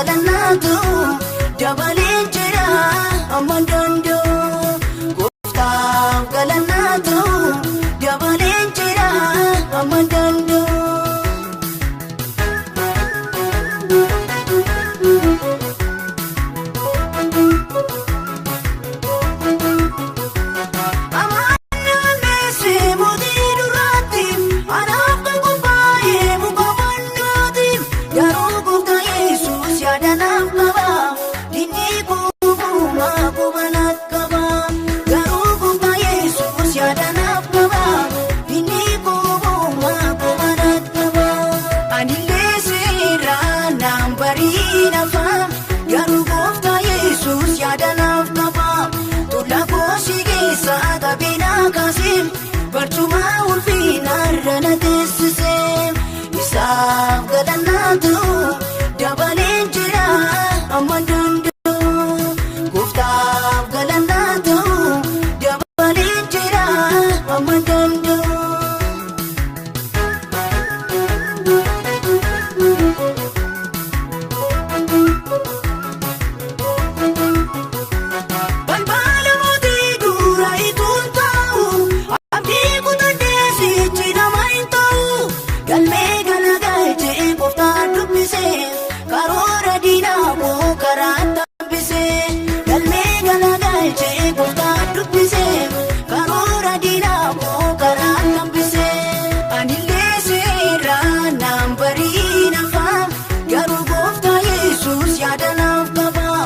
galannatu dabalee jira amma danda'u gooftaaf galannatu dabalee jira amma danda'u. Barcuma ulfina irra teessisee isaaf galannatu dabalee jira amma danda'u gooftaaf galannatu dabalee jira amma danda'u. Karoora diinaa moo karaa tabbisee galmee galagalchee gooftaan dubbisee karoora diinaa moo karaa tabbisee anillee seeraan naan barii nafaa garuu gooftaa Yesuus yaada naaf qaba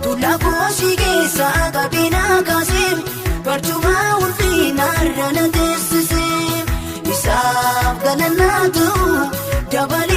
tullaa koosii keessaa qabeenaa kaasee barcuma ulfina irra na teessisee isaaf galannatu dabalee.